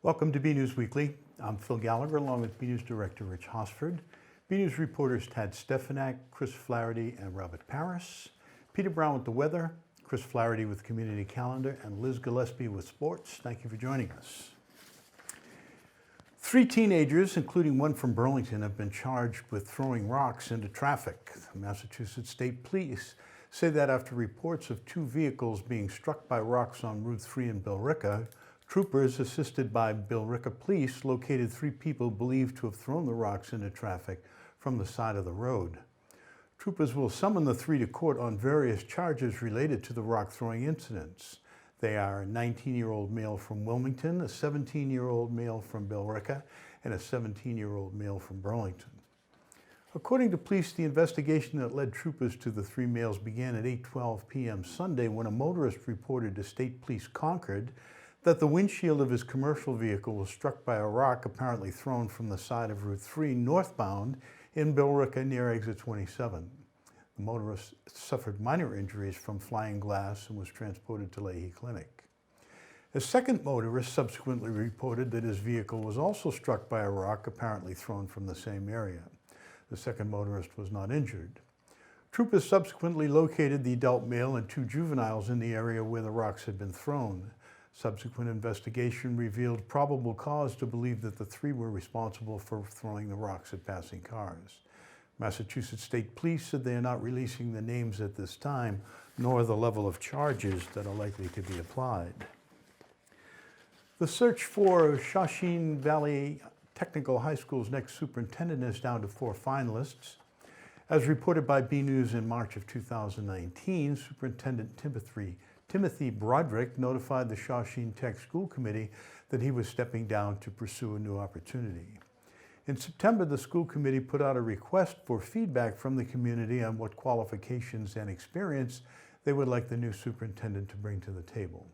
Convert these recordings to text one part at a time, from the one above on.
Welcome to BNEWS Weekly. I'm Phil Gallagher along with BNEWS Director Rich Hosford. BNEWS reporters Tad Stefanak, Chris Flaherty, and Robert Paris. Peter Brown with the weather, Chris Flaherty with community calendar, and Liz Gillespie with sports. Thank you for joining us. 3 teenagers, including one from Burlington, have been charged with throwing rocks into traffic. The Massachusetts State Police say that after reports of 2 vehicles being struck by rocks on Route 3 in Billerica, troopers assisted by Billerica Police located 3 people believed to have thrown the rocks into traffic from the side of the road. Troopers will summon the 3 to court on various charges related to the rock throwing incidents. They are a 19-year-old male from Wilmington, a 17-year-old male from Billerica, and a 17-year-old male from Burlington. According to police, the investigation that led troopers to the 3 males began at 8:12 p.m. Sunday when a motorist reported to State Police Concord that the windshield of his commercial vehicle was struck by a rock apparently thrown from the side of Route 3 northbound in Billerica near exit 27. The motorist suffered minor injuries from flying glass and was transported to Leahy Clinic. A second motorist subsequently reported that his vehicle was also struck by a rock apparently thrown from the same area. The second motorist was not injured. Troopers subsequently located the adult male and 2 juveniles in the area where the rocks had been thrown. Subsequent investigation revealed probable cause to believe that the 3 were responsible for throwing the rocks at passing cars. Massachusetts State Police said they are not releasing the names at this time, nor the level of charges that are likely to be applied. The search for Shahin Valley Technical High School's next superintendent is down to 4 finalists. As reported by BNews in March of 2019, Superintendent Timothy Broderick notified the Shahin Tech School Committee that he was stepping down to pursue a new opportunity. In September, the school committee put out a request for feedback from the community on what qualifications and experience they would like the new superintendent to bring to the table.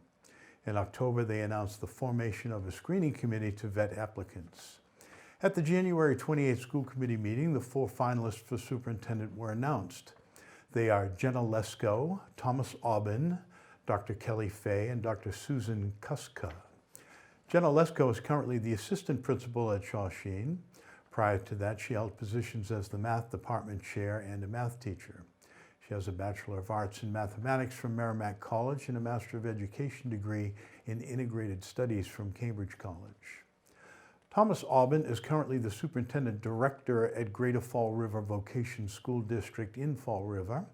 In October, they announced the formation of a screening committee to vet applicants. At the January 28th school committee meeting, the 4 finalists for superintendent were announced. They are Jenna Lesko, Thomas Aubin, Dr. Kelly Fay, and Dr. Susan Kuska. Jenna Lesko is currently the assistant principal at Shahin. Prior to that, she held positions as the math department chair and a math teacher. She has a Bachelor of Arts in Mathematics from Merrimack College and a Master of Education degree in Integrated Studies from Cambridge College. Thomas Aubin is currently the Superintendent Director at Greater Fall River Vocation School District in Fall River.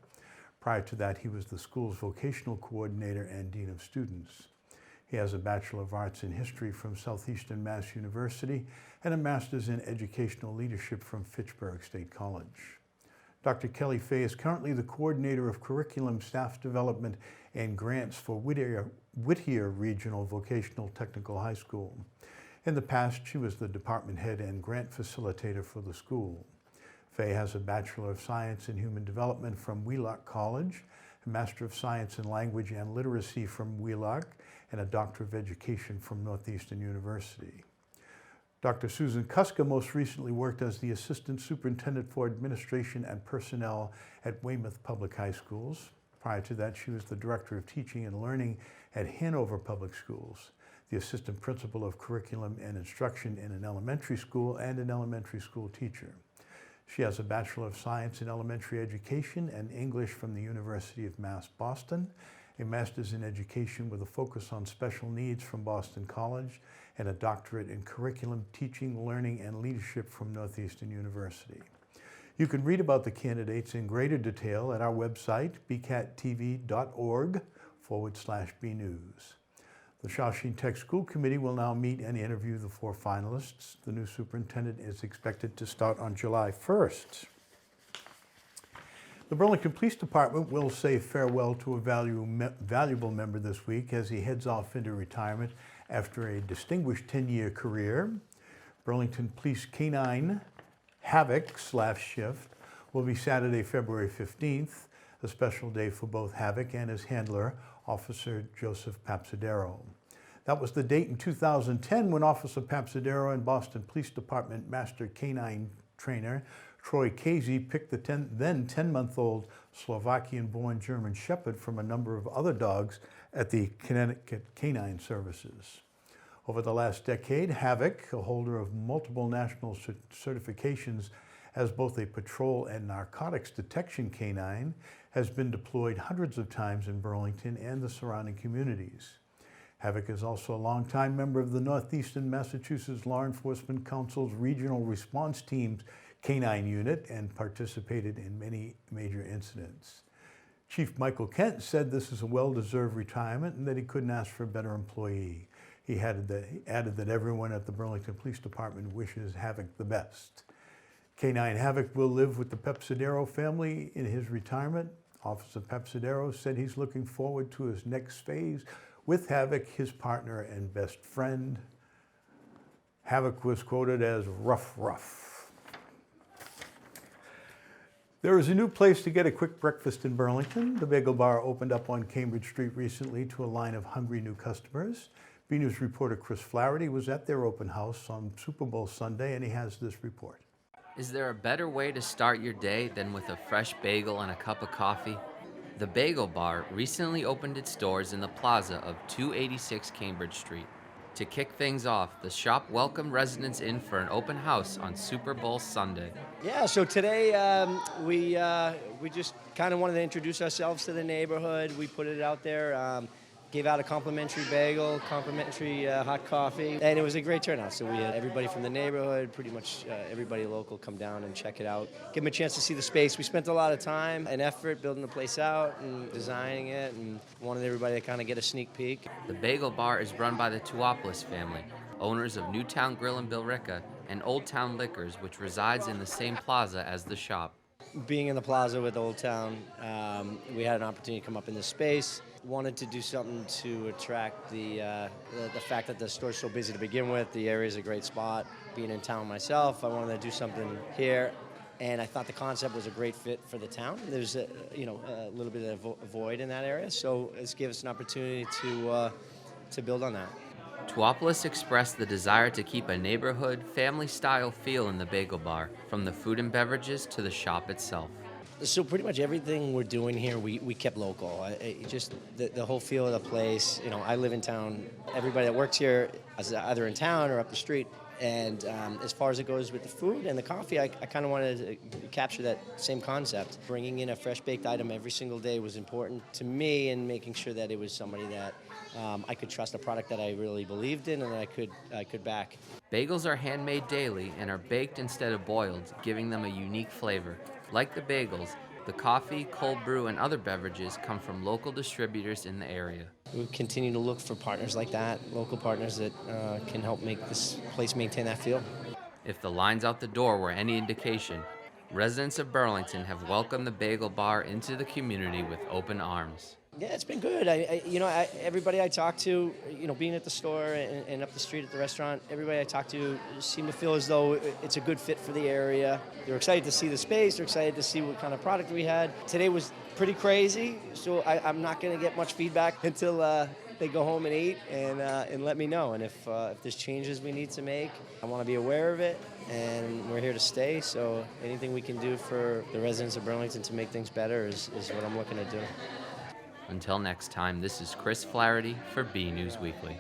Prior to that, he was the school's vocational coordinator and dean of students. He has a Bachelor of Arts in History from Southeastern Mass University and a Master's in Educational Leadership from Fitchburg State College. Dr. Kelly Fay is currently the coordinator of curriculum, staff development, and grants for Whittier Regional Vocational Technical High School. In the past, she was the department head and grant facilitator for the school. Fay has a Bachelor of Science in Human Development from Wheelock College, a Master of Science in Language and Literacy from Wheelock, and a Doctor of Education from Northeastern University. Dr. Susan Kuska most recently worked as the Assistant Superintendent for Administration and Personnel at Weymouth Public High Schools. Prior to that, she was the Director of Teaching and Learning at Hanover Public Schools, the Assistant Principal of Curriculum and Instruction in an elementary school, and an elementary school teacher. She has a Bachelor of Science in Elementary Education and English from the University of Mass Boston, a Master's in Education with a focus on special needs from Boston College, and a Doctorate in Curriculum, Teaching, Learning, and Leadership from Northeastern University. You can read about the candidates in greater detail at our website, bcattv.org/bnews. The Shahin Tech School Committee will now meet and interview the 4 finalists. The new superintendent is expected to start on July 1st. The Burlington Police Department will say farewell to a valuable member this week as he heads off into retirement after a distinguished 10-year career. Burlington Police Canine Havok/Shift will be Saturday, February 15th, a special day for both Havok and his handler, Officer Joseph Papsadero. That was the date in 2010 when Officer Papsadero and Boston Police Department Master Canine Trainer Troy Casey picked the then 10-month-old Slovakian-born German Shepherd from a number of other dogs at the Connecticut Canine Services. Over the last decade, Havok, a holder of multiple national certifications as both a patrol and narcotics detection canine, has been deployed hundreds of times in Burlington and the surrounding communities. Havok is also a longtime member of the Northeastern Massachusetts Law Enforcement Council's Regional Response Team's Canine Unit and participated in many major incidents. Chief Michael Kent said this is a well-deserved retirement and that he couldn't ask for a better employee. He added that everyone at the Burlington Police Department wishes Havok the best. Canine Havok will live with the Pepsidero family in his retirement. Officer Pepsidero said he's looking forward to his next phase with Havok, his partner and best friend. Havok was quoted as rough. There is a new place to get a quick breakfast in Burlington. The Bagel Bar opened up on Cambridge Street recently to a line of hungry new customers. BNEWS reporter Chris Flaherty was at their open house on Super Bowl Sunday, and he has this report. Is there a better way to start your day than with a fresh bagel and a cup of coffee? The Bagel Bar recently opened its doors in the plaza of 286 Cambridge Street. To kick things off, the shop welcomed residents in for an open house on Super Bowl Sunday. Yeah, so today we just kind of wanted to introduce ourselves to the neighborhood. We put it out there, gave out a complimentary bagel, complimentary hot coffee, and it was a great turnout. So we had everybody from the neighborhood, pretty much everybody local, come down and check it out, give them a chance to see the space. We spent a lot of time and effort building the place out and designing it, and wanted everybody to kind of get a sneak peek. The Bagel Bar is run by the Tuopoulos family, owners of Newtown Grill in Billerica and Old Town Liquors, which resides in the same plaza as the shop. Being in the plaza with Old Town, we had an opportunity to come up in this space. Wanted to do something to attract the fact that the store's so busy to begin with. The area's a great spot. Being in town myself, I wanted to do something here, and I thought the concept was a great fit for the town. There's a little bit of a void in that area, so it's given us an opportunity to build on that. Tuopoulos expressed the desire to keep a neighborhood, family-style feel in the Bagel Bar, from the food and beverages to the shop itself. So pretty much everything we're doing here, we kept local. Just the whole feel of the place. I live in town. Everybody that works here is either in town or up the street. And as far as it goes with the food and the coffee, I kind of wanted to capture that same concept. Bringing in a fresh baked item every single day was important to me, and making sure that it was somebody that I could trust, a product that I really believed in and that I could back. Bagels are handmade daily and are baked instead of boiled, giving them a unique flavor. Like the bagels, the coffee, cold brew, and other beverages come from local distributors in the area. We continue to look for partners like that, local partners that can help make this place maintain that feel. If the lines out the door were any indication, residents of Burlington have welcomed the Bagel Bar into the community with open arms. Yeah, it's been good. Everybody I talk to, being at the store and up the street at the restaurant, everybody I talk to seem to feel as though it's a good fit for the area. They're excited to see the space. They're excited to see what kind of product we had. Today was pretty crazy, so I'm not going to get much feedback until they go home and eat and let me know. And if there's changes we need to make, I want to be aware of it. And we're here to stay, so anything we can do for the residents of Burlington to make things better is what I'm looking to do. Until next time, this is Chris Flaherty for BNEWS Weekly.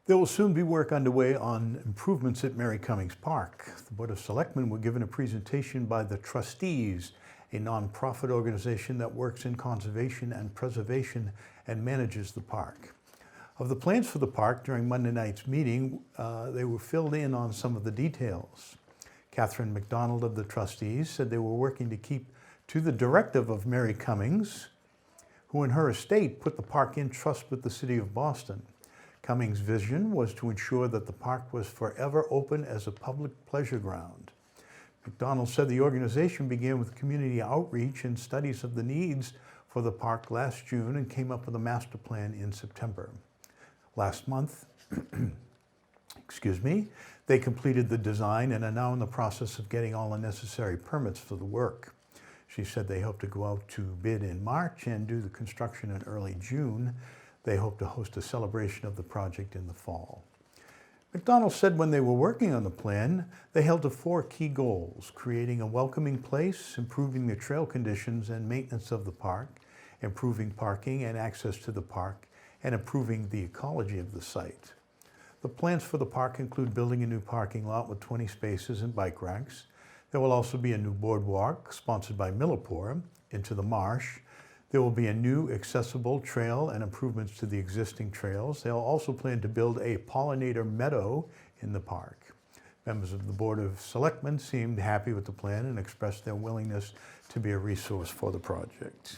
There will soon be work underway on improvements at Mary Cummings Park. The Board of Selectmen were given a presentation by the Trustees, a nonprofit organization that works in conservation and preservation and manages the park. Of the plans for the park during Monday night's meeting, they were filled in on some of the details. Catherine McDonald of the Trustees said they were working to keep to the directive of Mary Cummings, who in her estate put the park in trust with the City of Boston. Cummings' vision was to ensure that the park was forever open as a public pleasure ground. McDonald said the organization began with community outreach and studies of the needs for the park last June and came up with a master plan in September. Last month, they completed the design and are now in the process of getting all the necessary permits for the work. She said they hope to go out to bid in March and do the construction in early June. They hope to host a celebration of the project in the fall. McDonald said when they were working on the plan, they held to 4 key goals: creating a welcoming place, improving the trail conditions and maintenance of the park, improving parking and access to the park, and improving the ecology of the site. The plans for the park include building a new parking lot with 20 spaces and bike racks. There will also be a new boardwalk, sponsored by Millipore, into the marsh. There will be a new accessible trail and improvements to the existing trails. They'll also plan to build a pollinator meadow in the park. Members of the Board of Selectmen seemed happy with the plan and expressed their willingness to be a resource for the project.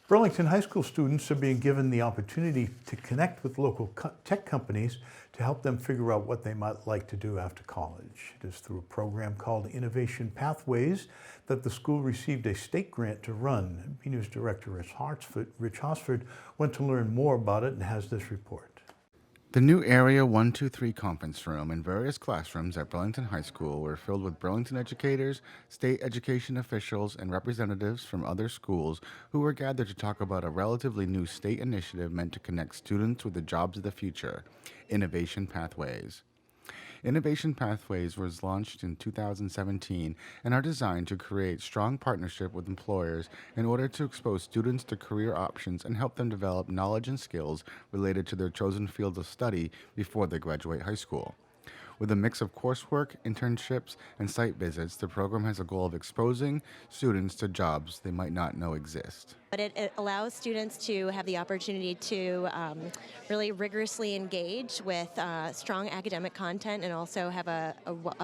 Burlington High School students are being given the opportunity to connect with local tech companies to help them figure out what they might like to do after college. It is through a program called Innovation Pathways that the school received a state grant to run. BNEWS Director Rich Hosford went to learn more about it and has this report. The new Area 123 conference room and various classrooms at Burlington High School were filled with Burlington educators, state education officials, and representatives from other schools who were gathered to talk about a relatively new state initiative meant to connect students with the jobs of the future, Innovation Pathways. Innovation Pathways was launched in 2017 and are designed to create strong partnership with employers in order to expose students to career options and help them develop knowledge and skills related to their chosen fields of study before they graduate high school. With a mix of coursework, internships, and site visits, the program has a goal of exposing students to jobs they might not know exist. But it allows students to have the opportunity to really rigorously engage with strong academic content and also have a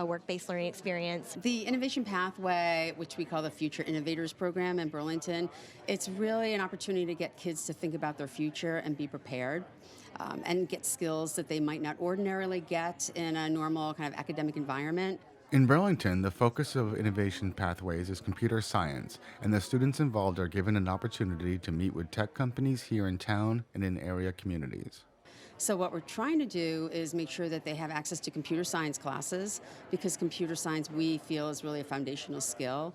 work-based learning experience. The Innovation Pathway, which we call the Future Innovators Program in Burlington, it's really an opportunity to get kids to think about their future and be prepared. And get skills that they might not ordinarily get in a normal kind of academic environment. In Burlington, the focus of Innovation Pathways is computer science, and the students involved are given an opportunity to meet with tech companies here in town and in area communities. So what we're trying to do is make sure that they have access to computer science classes, because computer science we feel is really a foundational skill.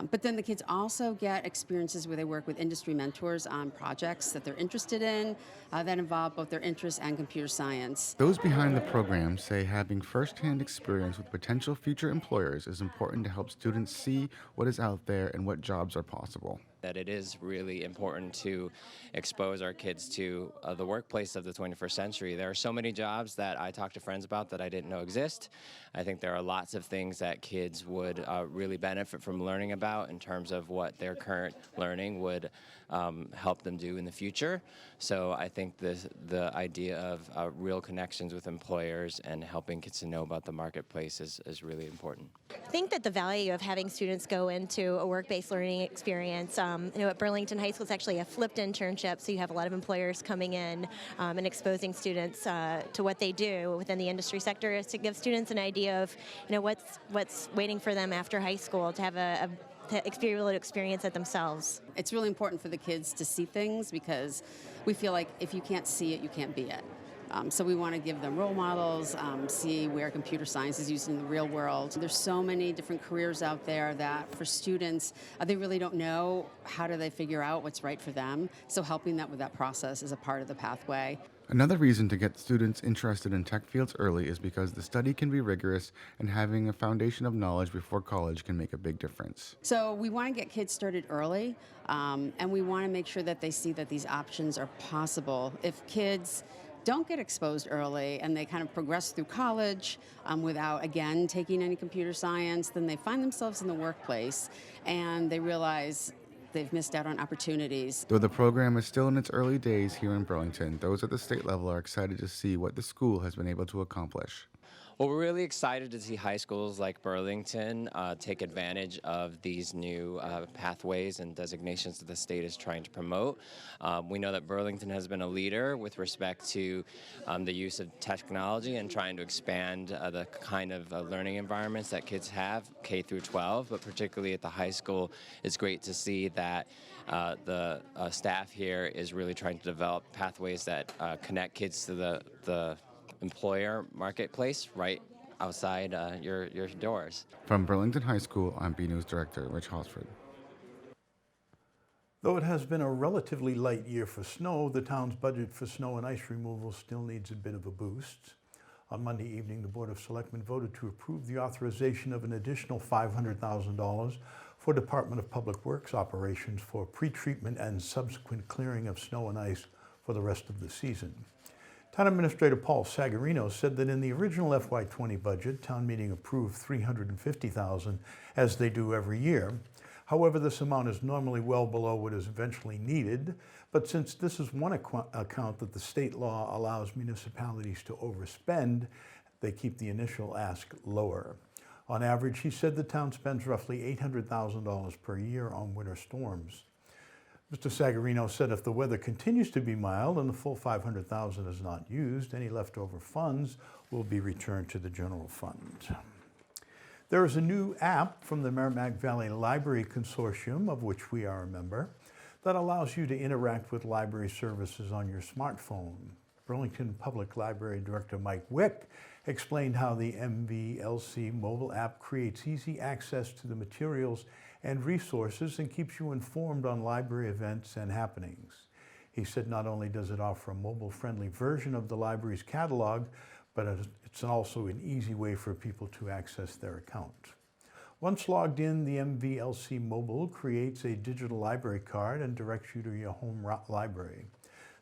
But then the kids also get experiences where they work with industry mentors on projects that they're interested in that involve both their interests and computer science. Those behind the program say having firsthand experience with potential future employers is important to help students see what is out there and what jobs are possible. That it is really important to expose our kids to the workplace of the 21st century. There are so many jobs that I talk to friends about that I didn't know exist. I think there are lots of things that kids would really benefit from learning about in terms of what their current learning would help them do in the future. So I think the idea of real connections with employers and helping kids to know about the marketplace is really important. I think that the value of having students go into a work-based learning experience, at Burlington High School, it's actually a flipped internship, so you have a lot of employers coming in and exposing students to what they do within the industry sector, is to give students an idea of, what's waiting for them after high school, to have to be able to experience it themselves. It's really important for the kids to see things, because we feel like if you can't see it, you can't be it. So we want to give them role models, see where computer science is used in the real world. There's so many different careers out there that for students, they really don't know how do they figure out what's right for them. So helping them with that process is a part of the pathway. Another reason to get students interested in tech fields early is because the study can be rigorous, and having a foundation of knowledge before college can make a big difference. So we want to get kids started early, and we want to make sure that they see that these options are possible. If kids don't get exposed early and they kind of progress through college without, again, taking any computer science, then they find themselves in the workplace and they realize they've missed out on opportunities. Though the program is still in its early days here in Burlington, those at the state level are excited to see what the school has been able to accomplish. Well, we're really excited to see high schools like Burlington take advantage of these new pathways and designations that the state is trying to promote. We know that Burlington has been a leader with respect to the use of technology and trying to expand the kind of learning environments that kids have, K through 12, but particularly at the high school, it's great to see that the staff here is really trying to develop pathways that connect kids to the employer marketplace right outside your doors. From Burlington High School, I'm BNEWS Director Rich Hosford. Though it has been a relatively light year for snow, the town's budget for snow and ice removal still needs a bit of a boost. On Monday evening, the Board of Selectmen voted to approve the authorization of an additional $500,000 for Department of Public Works operations for pre-treatment and subsequent clearing of snow and ice for the rest of the season. Town Administrator Paul Sagarino said that in the original FY20 budget, town meeting approved $350,000 as they do every year. However, this amount is normally well below what is eventually needed, but since this is one account that the state law allows municipalities to overspend, they keep the initial ask lower. On average, he said the town spends roughly $800,000 per year on winter storms. Mr. Sagarino said if the weather continues to be mild and the full $500,000 is not used, any leftover funds will be returned to the general fund. There is a new app from the Merrimack Valley Library Consortium, of which we are a member, that allows you to interact with library services on your smartphone. Burlington Public Library Director Mike Wick explained how the MBLC mobile app creates easy access to the materials and resources and keeps you informed on library events and happenings. He said not only does it offer a mobile-friendly version of the library's catalog, but it's also an easy way for people to access their account. Once logged in, the MVLC Mobile creates a digital library card and directs you to your home library.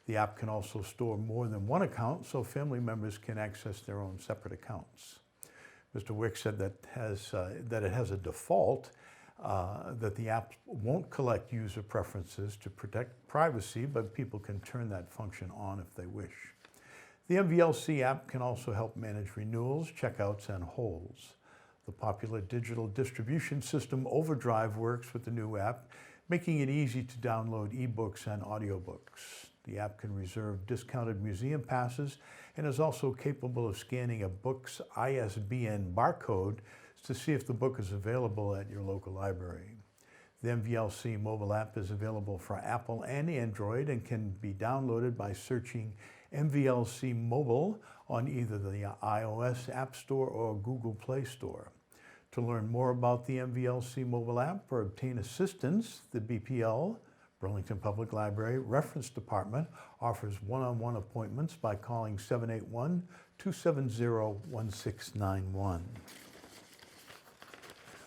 The app can also store more than one account, so family members can access their own separate accounts. Mr. Wick said that it has a default that the app won't collect user preferences to protect privacy, but people can turn that function on if they wish. The MVLC app can also help manage renewals, checkouts, and holds. The popular digital distribution system Overdrive works with the new app, making it easy to download ebooks and audiobooks. The app can reserve discounted museum passes and is also capable of scanning a book's ISBN barcode to see if the book is available at your local library. The MVLC mobile app is available for Apple and Android and can be downloaded by searching MVLC Mobile on either the iOS App Store or Google Play Store. To learn more about the MVLC mobile app or obtain assistance, the BPL, Burlington Public Library Reference Department, offers one-on-one appointments by calling 781-270-1691.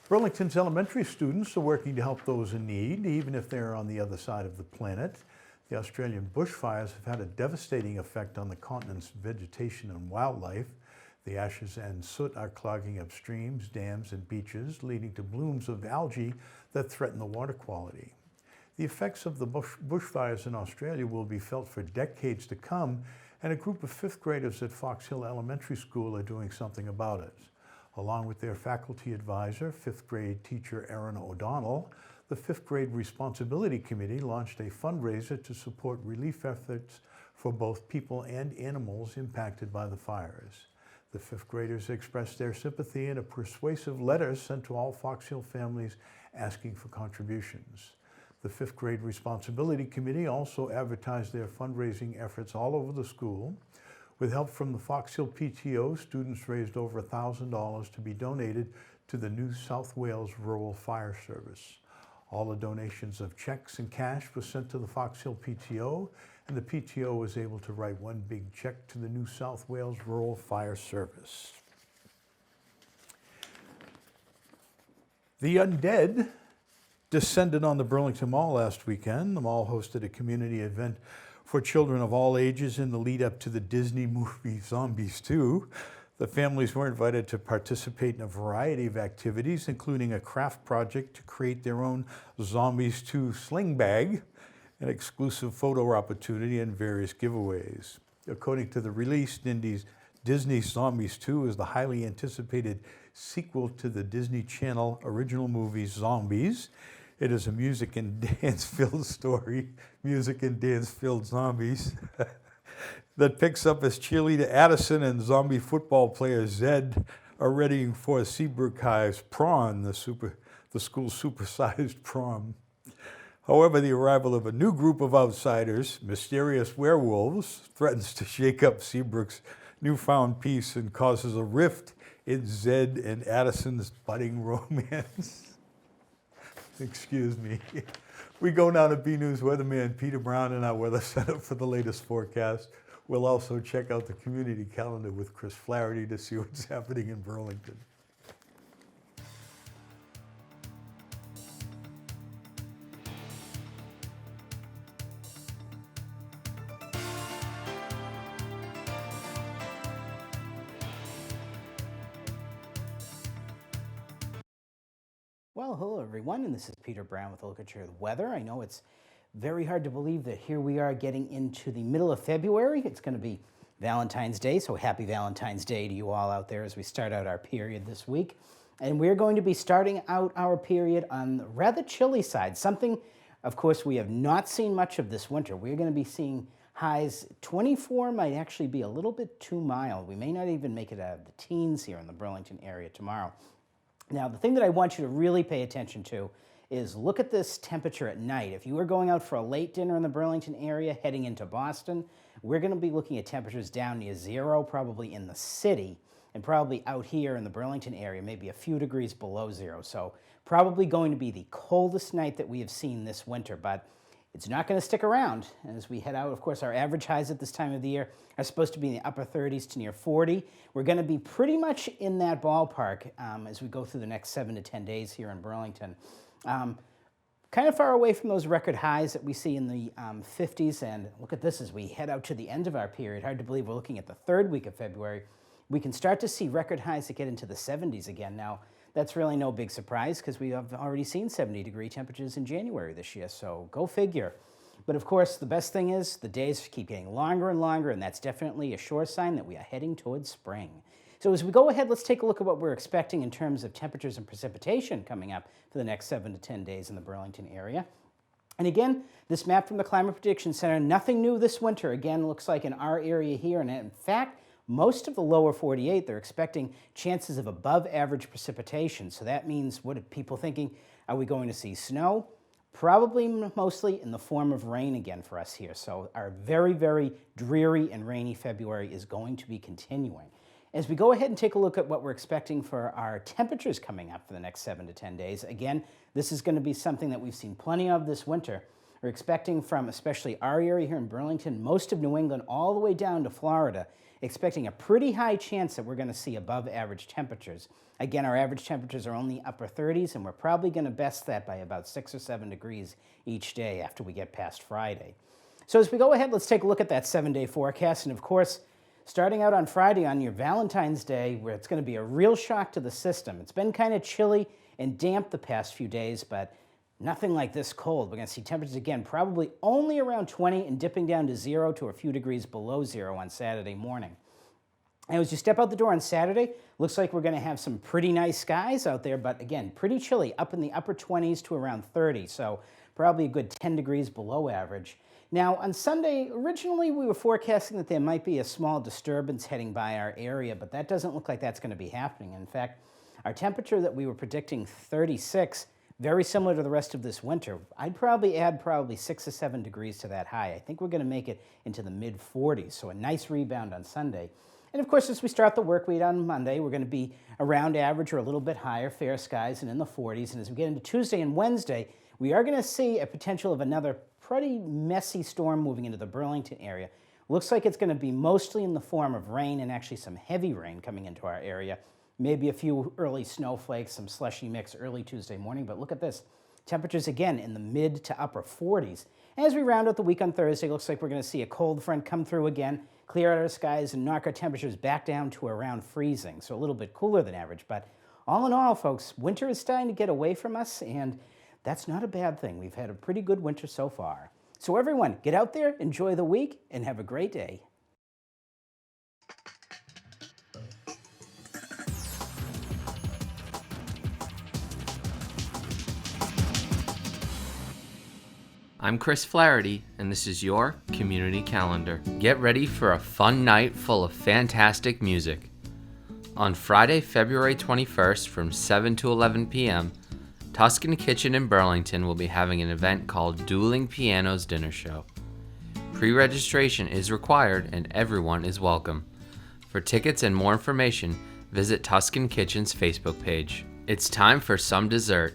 Burlington's elementary students are working to help those in need, even if they're on the other side of the planet. The Australian bushfires have had a devastating effect on the continent's vegetation and wildlife. The ashes and soot are clogging up streams, dams, and beaches, leading to blooms of algae that threaten the water quality. The effects of the bushfires in Australia will be felt for decades to come, and a group of fifth graders at Fox Hill Elementary School are doing something about it. Along with their faculty advisor, fifth grade teacher Erin O'Donnell, the Fifth Grade Responsibility Committee launched a fundraiser to support relief efforts for both people and animals impacted by the fires. The fifth graders expressed their sympathy in a persuasive letter sent to all Fox Hill families asking for contributions. The Fifth Grade Responsibility Committee also advertised their fundraising efforts all over the school. With help from the Fox Hill PTO, students raised over $1,000 to be donated to the New South Wales Rural Fire Service. All the donations of checks and cash were sent to the Fox Hill PTO, and the PTO was able to write one big check to the New South Wales Rural Fire Service. The undead descended on the Burlington Mall last weekend. The mall hosted a community event for children of all ages in the lead up to the Disney movie Zombies 2. The families were invited to participate in a variety of activities, including a craft project to create their own Zombies 2 sling bag, an exclusive photo opportunity, and various giveaways. According to the release, Disney Zombies 2 is the highly anticipated sequel to the Disney Channel original movie Zombies. It is a music and dance-filled story, music and dance-filled zombies, that picks up as cheerleader Addison and zombie football player Zed are readying for Seabrook High's prom, the school's supersized prom. However, the arrival of a new group of outsiders, mysterious werewolves, threatens to shake up Seabrook's newfound peace and causes a rift in Zed and Addison's budding romance. Excuse me. We go now to BNEWS weatherman Peter Brown in our weather center for the latest forecast. We'll also check out the community calendar with Chris Flaherty to see what's happening in Burlington. Well, hello everyone, and this is Peter Brown with a look at your weather. I know it's very hard to believe that here we are getting into the middle of February. It's going to be Valentine's Day, so happy Valentine's Day to you all out there as we start out our period this week. And we're going to be starting out our period on the rather chilly side, something, of course, we have not seen much of this winter. We're going to be seeing highs 24, might actually be a little bit too mild. We may not even make it out of the teens here in the Burlington area tomorrow. Now, the thing that I want you to really pay attention to is look at this temperature at night. If you are going out for a late dinner in the Burlington area, heading into Boston, we're going to be looking at temperatures down near zero, probably in the city, and probably out here in the Burlington area, maybe a few degrees below zero. So probably going to be the coldest night that we have seen this winter, but it's not going to stick around. As we head out, of course, our average highs at this time of the year are supposed to be in the upper 30s to near 40. We're going to be pretty much in that ballpark as we go through the next 7 to 10 days here in Burlington. Kind of far away from those record highs that we see in the 50s. And look at this as we head out to the end of our period. Hard to believe we're looking at the third week of February. We can start to see record highs that get into the 70s again. Now, that's really no big surprise because we have already seen 70-degree temperatures in January this year, so go figure. But of course, the best thing is the days keep getting longer and longer, and that's definitely a sure sign that we are heading towards spring. So as we go ahead, let's take a look at what we're expecting in terms of temperatures and precipitation coming up for the next 7 to 10 days in the Burlington area. And again, this map from the Climate Prediction Center, nothing new this winter. Again, looks like in our area here, and in fact, most of the lower 48, they're expecting chances of above average precipitation. So that means, what are people thinking? Are we going to see snow? Probably mostly in the form of rain again for us here. So our very, very dreary and rainy February is going to be continuing. As we go ahead and take a look at what we're expecting for our temperatures coming up for the next 7 to 10 days, again, this is going to be something that we've seen plenty of this winter. We're expecting from especially our area here in Burlington, most of New England, all the way down to Florida, expecting a pretty high chance that we're going to see above average temperatures. Again, our average temperatures are only upper 30s, and we're probably going to best that by about 6 or 7 degrees each day after we get past Friday. So as we go ahead, let's take a look at that 7-day forecast. And of course, starting out on Friday on your Valentine's Day, where it's going to be a real shock to the system. It's been kind of chilly and damp the past few days, but nothing like this cold. We're going to see temperatures again probably only around 20 and dipping down to 0 to a few degrees below 0 on Saturday morning. And as you step out the door on Saturday, looks like we're going to have some pretty nice skies out there, but again, pretty chilly, up in the upper 20s to around 30, so probably a good 10 degrees below average. Now, on Sunday, originally we were forecasting that there might be a small disturbance heading by our area, but that doesn't look like that's going to be happening. In fact, our temperature that we were predicting, 36, very similar to the rest of this winter. I'd probably add 6 or 7 degrees to that high. I think we're going to make it into the mid-40s, so a nice rebound on Sunday. And of course, as we start the work week on Monday, we're going to be around average or a little bit higher, fair skies and in the 40s. And as we get into Tuesday and Wednesday, we are going to see a potential of another pretty messy storm moving into the Burlington area. Looks like it's going to be mostly in the form of rain and actually some heavy rain coming into our area. Maybe a few early snowflakes, some slushy mix early Tuesday morning, but look at this. Temperatures again in the mid to upper 40s. As we round out the week on Thursday, looks like we're going to see a cold front come through again, clear out our skies, and knock our temperatures back down to around freezing, so a little bit cooler than average. But all in all, folks, winter is starting to get away from us, and that's not a bad thing. We've had a pretty good winter so far. So everyone, get out there, enjoy the week, and have a great day. I'm Chris Flaherty, and this is your Community Calendar. Get ready for a fun night full of fantastic music. On Friday, February 21st from 7 to 11 p.m., Tuscan Kitchen in Burlington will be having an event called Dueling Pianos Dinner Show. Pre-registration is required and everyone is welcome. For tickets and more information, visit Tuscan Kitchen's Facebook page. It's time for some dessert.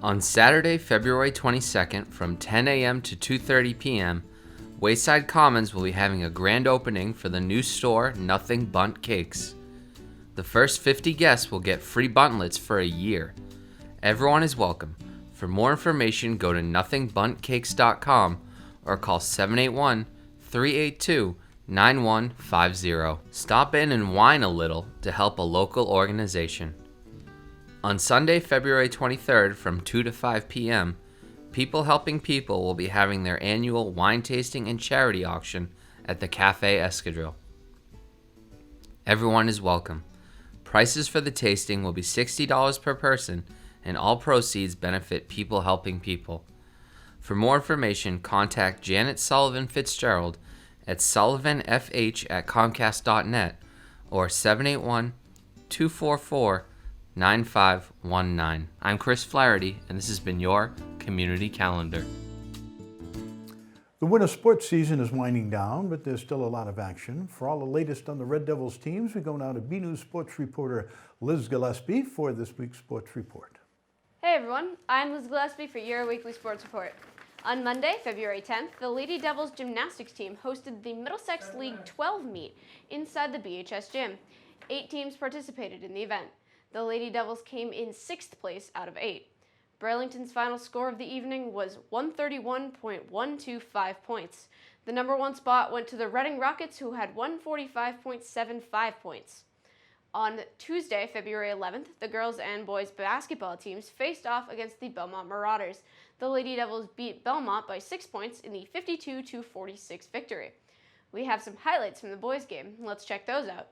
On Saturday, February 22nd from 10 a.m. to 2:30 p.m., Wayside Commons will be having a grand opening for the new store Nothing Bundt Cakes. The first 50 guests will get free buntlets for a year. Everyone is welcome. For more information, go to nothingbundtcakes.com or call 781-382-9150. Stop in and whine a little to help a local organization. On Sunday, February 23rd from 2 to 5 p.m., People Helping People will be having their annual wine tasting and charity auction at the Cafe Escadrille. Everyone is welcome. Prices for the tasting will be $60 per person, and all proceeds benefit People Helping People. For more information, contact Janet Sullivan Fitzgerald at sullivanfh@comcast.net or 781-244-9519. I'm Chris Flaherty, and this has been your Community Calendar. The winter sports season is winding down, but there's still a lot of action. For all the latest on the Red Devils teams, we go now to BNEWS sports reporter Liz Gillespie for this week's sports report. Hey everyone, I'm Liz Gillespie for your weekly sports report. On Monday, February 10th, the Lady Devils gymnastics team hosted the Middlesex League 12 meet inside the BHS gym. 8 teams participated in the event. The Lady Devils came in 6th place out of 8. Burlington's final score of the evening was 131.125 points. The number 1 spot went to the Reading Rockets, who had 145.75 points. On Tuesday, February 11th, the girls and boys basketball teams faced off against the Belmont Marauders. The Lady Devils beat Belmont by 6 points in the 52-46 victory. We have some highlights from the boys' game. Let's check those out.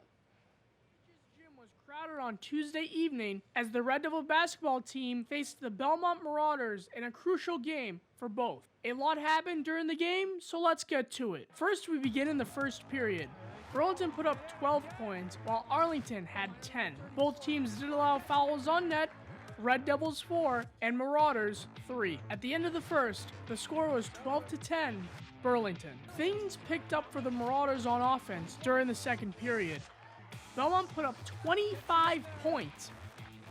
Crowded on Tuesday evening as the Red Devil basketball team faced the Belmont Marauders in a crucial game for both. A lot happened during the game, so let's get to it. First, we begin in the first period. Burlington put up 12 points, while Arlington had 10. Both teams did allow fouls on net, Red Devils 4 and Marauders 3. At the end of the first, the score was 12-10, Burlington. Things picked up for the Marauders on offense during the second period. Belmont put up 25 points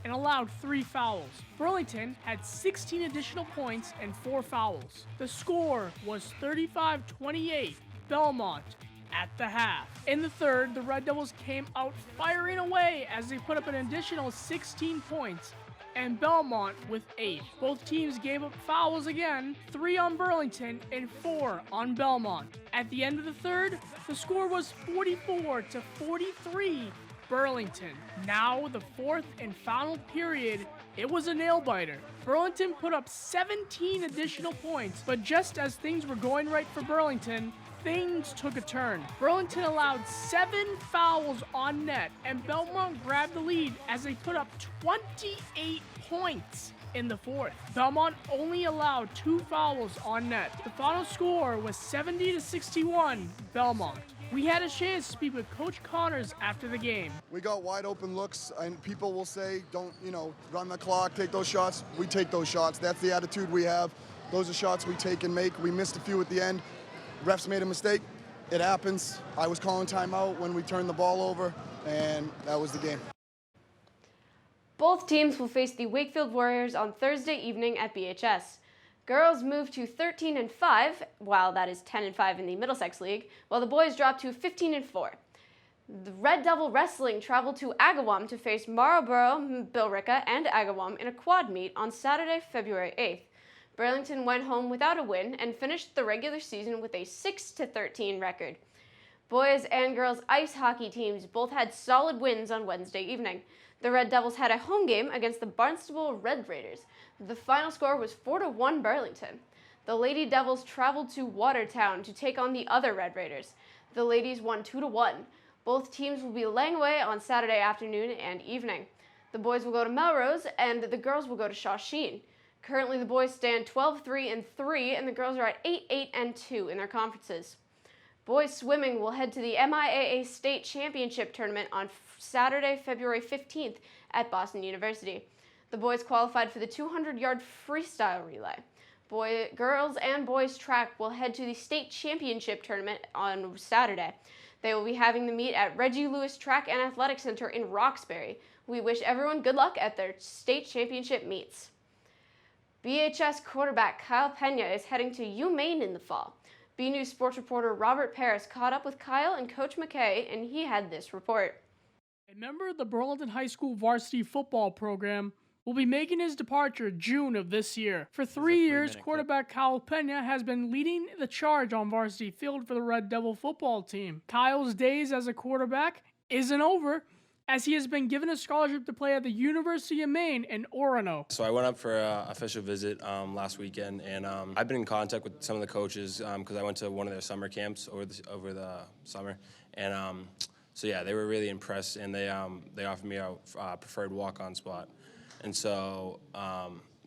and allowed 3 fouls. Burlington had 16 additional points and 4 fouls. The score was 35-28, Belmont at the half. In the third, the Red Devils came out firing away as they put up an additional 16 points, and Belmont with 8. Both teams gave up fouls again, 3 on Burlington and 4 on Belmont. At the end of the third, the score was 44-43 Burlington. Now the fourth and final period, it was a nail-biter. Burlington put up 17 additional points, but just as things were going right for Burlington, things took a turn. Burlington allowed 7 fouls on net, and Belmont grabbed the lead as they put up 28 points in the fourth. Belmont only allowed 2 fouls on net. The final score was 70-61 Belmont. We had a chance to speak with Coach Connors after the game. We got wide open looks, and people will say, don't, run the clock, take those shots. We take those shots. That's the attitude we have. Those are shots we take and make. We missed a few at the end. Refs made a mistake. It happens. I was calling timeout when we turned the ball over, and that was the game. Both teams will face the Wakefield Warriors on Thursday evening at BHS. Girls moved to 13-5, while that is 10-5 in the Middlesex League, while the boys dropped to 15-4. The Red Devil Wrestling traveled to Agawam to face Marlborough, Billerica, and Agawam in a quad meet on Saturday, February 8th. Burlington went home without a win and finished the regular season with a 6-13 record. Boys and girls ice hockey teams both had solid wins on Wednesday evening. The Red Devils had a home game against the Barnstable Red Raiders. The final score was 4-1 Burlington. The Lady Devils traveled to Watertown to take on the other Red Raiders. The ladies won 2-1. Both teams will be laying away on Saturday afternoon and evening. The boys will go to Melrose and the girls will go to Shahin. Currently, the boys stand 12-3-3 and the girls are at 8-8-2 in their conferences. Boys swimming will head to the MIAA State Championship Tournament on Saturday, February 15th at Boston University. The boys qualified for the 200-yard freestyle relay. Girls and boys track will head to the State Championship Tournament on Saturday. They will be having the meet at Reggie Lewis Track and Athletic Center in Roxbury. We wish everyone good luck at their state championship meets. BHS quarterback Kyle Pena is heading to UMaine in the fall. BNews sports reporter Robert Paris caught up with Kyle and Coach McKay, and he had this report. A member of the Burlington High School varsity football program will be making his departure June of this year. For 3 years, quarterback Kyle Pena has been leading the charge on varsity field for the Red Devil football team. Kyle's days as a quarterback isn't over, as he has been given a scholarship to play at the University of Maine in Orono. So I went up for an official visit last weekend, and I've been in contact with some of the coaches because I went to one of their summer camps over the summer, and so yeah, they were really impressed, and they offered me a preferred walk-on spot, and so.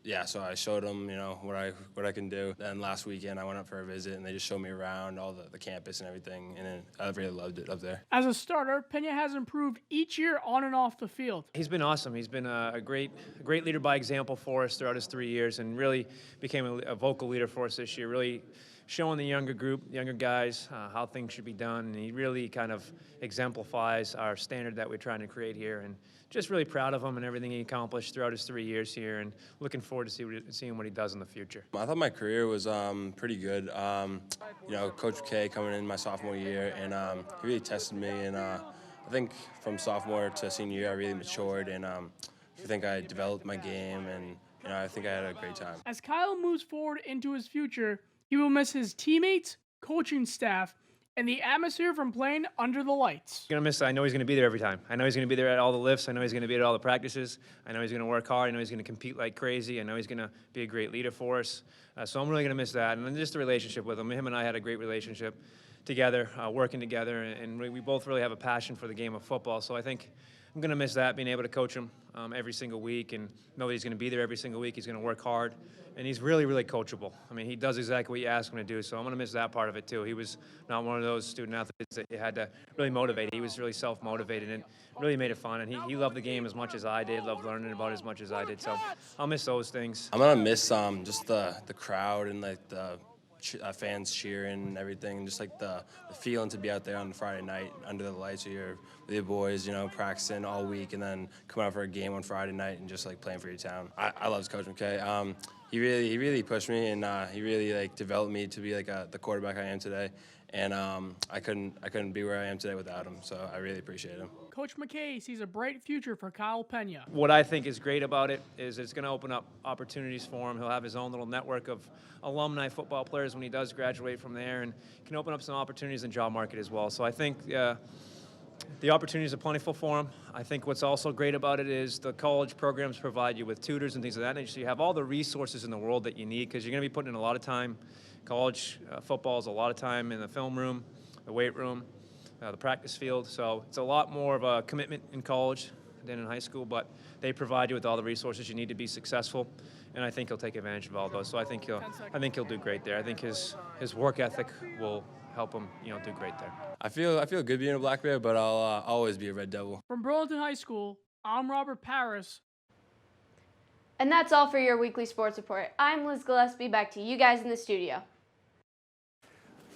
Yeah, so I showed them, what I can do. Then last weekend I went up for a visit, and they just showed me around all the campus and everything, and I really loved it up there. As a starter, Pena has improved each year on and off the field. He's been awesome. He's been a great leader by example for us throughout his 3 years, and really became a vocal leader for us this year, really showing the younger group, younger guys, how things should be done, and he really kind of exemplifies our standard that we're trying to create here, and just really proud of him and everything he accomplished throughout his 3 years here, and looking forward to seeing what he does in the future. I thought my career was pretty good. Coach K coming in my sophomore year, and he really tested me, and I think from sophomore to senior year I really matured, and I think I developed my game, and I think I had a great time. As Kyle moves forward into his future, he will miss his teammates, coaching staff, and the atmosphere from playing under the lights. Gonna miss it. I know he's gonna be there every time. I know he's gonna be there at all the lifts. I know he's gonna be at all the practices. I know he's gonna work hard. I know he's gonna compete like crazy. I know he's gonna be a great leader for us. So I'm really gonna miss that. And then just the relationship with him. Him and I had a great relationship together, working together, and we both really have a passion for the game of football. So I think I'm gonna miss that, being able to coach him every single week, and know that he's gonna be there every single week. He's gonna work hard, and he's really, really coachable. I mean, he does exactly what you ask him to do, so I'm gonna miss that part of it too. He was not one of those student athletes that you had to really motivate. He was really self-motivated and really made it fun, and he loved the game as much as I did, loved learning about it as much as I did, so I'll miss those things. I'm gonna miss just the crowd and like the fans cheering and everything, and just like the feeling to be out there on Friday night under the lights with your boys, practicing all week, and then coming out for a game on Friday night and just like playing for your town. I love Coach McKay. He really pushed me, and he really developed me to be the quarterback I am today. And I couldn't be where I am today without him, so I really appreciate him. Coach McKay sees a bright future for Kyle Pena. What I think is great about it is it's going to open up opportunities for him. He'll have his own little network of alumni football players when he does graduate from there, and can open up some opportunities in the job market as well. So I think the opportunities are plentiful for him. I think what's also great about it is the college programs provide you with tutors and things of that nature. So you have all the resources in the world that you need, because you're going to be putting in a lot of time. College football is a lot of time in the film room, the weight room, the practice field. So it's a lot more of a commitment in college than in high school, but they provide you with all the resources you need to be successful, and I think he'll take advantage of all those. So I think he'll do great there. I think his work ethic will help him, do great there. I feel good being a Black Bear, but I'll always be a Red Devil. From Burlington High School, I'm Robert Paris. And that's all for your weekly sports report. I'm Liz Gillespie. Back to you guys in the studio.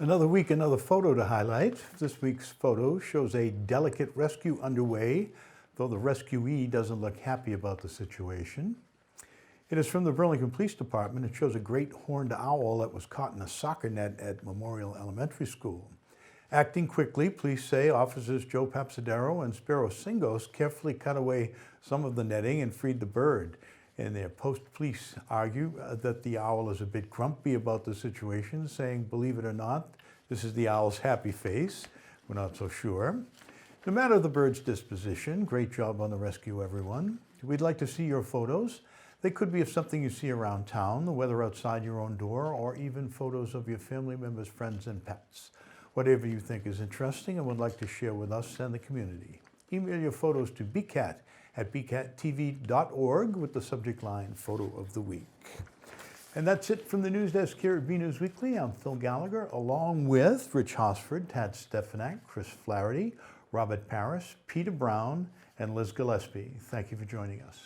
Another week, another photo to highlight. This week's photo shows a delicate rescue underway, though the rescuee doesn't look happy about the situation. It is from the Burlington Police Department. It shows a great horned owl that was caught in a soccer net at Memorial Elementary School. Acting quickly, police say officers Joe Papsadero and Spiro Singos carefully cut away some of the netting and freed the bird. In their post, police argue that the owl is a bit grumpy about the situation, saying, believe it or not, this is the owl's happy face. We're not so sure. No matter the bird's disposition, great job on the rescue, everyone. We'd like to see your photos. They could be of something you see around town, the weather outside your own door, or even photos of your family members, friends, and pets. Whatever you think is interesting and would like to share with us and the community. Email your photos to bcatt@bcattv.org with the subject line Photo of the Week. And that's it from the news desk here at BNEWS Weekly. I'm Phil Gallagher, along with Rich Hosford, Tad Stefanak, Chris Flaherty, Robert Paris, Peter Brown, and Liz Gillespie. Thank you for joining us.